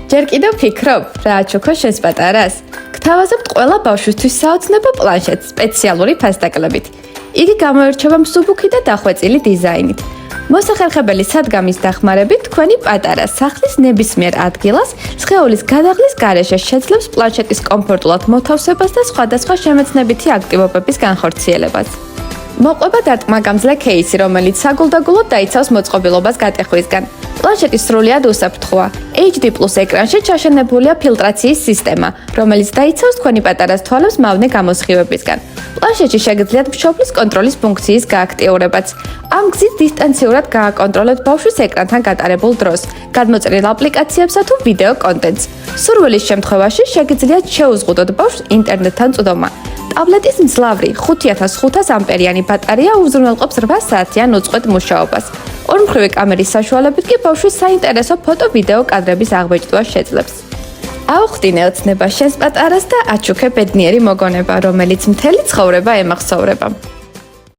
ჯერ კიდევ ფიქრობ, რა აჩუქო შენს პატარას? გთავაზობთ ყველა ბავშვისთვის საოცნებო პლანშეტს სპეციალური ფასდაკლებით. იგი გამოირჩევა მსუბუქი და დახვეწილი დიზაინით. მოსახერხებელი სადგამის დახმარებით თქვენი პატარა სახლის ნებისმიერ ადგილას სხეულის გადაღლის გარეშე შეძლებს პლანშეტის კომფორტულად მოთავსებას და სხვადასხვა შემეცნებითი აქტივობების განხორციელებას. მოყვება დარტყმაგამძლე кейსი, რომელიც საგულდაგულოდ დაიცავს მოწყობილობას გატეხვისგან. პლანშეტი სრულიად უსაფრთხოა. HD+ ეკრანში ჩაშენებულია ფილტრაციის სისტემა, რომელიც დაიცავს თქვენი პატარას თვალებს მავნე გამოსხივებისგან. პლანშეტში შეგიძლიათ მშობლის კონტროლის ფუნქციის გააქტიურებაც. ამ გზით დისტანციურად გააკონტროლებთ ბავშვის ეკრანთან გატარებულ დროს, გადმოწერილ აპლიკაციებსა თუ ვიდეო კონტენტს. სურვილის შემთხვევაში შეგიძლიათ შეუზღუდოთ ბავშვს ინტერნეტთან წვდომა. ტაბლეტის მძლავრი 5500 ამპერიანი ბატარეა უზრუნველყოფს 8 საათიან უწყვეტ მუშაობას. ორმხრივი კამერის საშუალებით კი ბავშვის საინტერესო ფოტო-ვიდეო კადრების აღბეჭდვა შეძლებს. აუხდინე ოცნება შენს პატარას და აჩუქე ბედნიერი მოგონება, რომელიც მთელი ცხოვრება ემახსოვრება.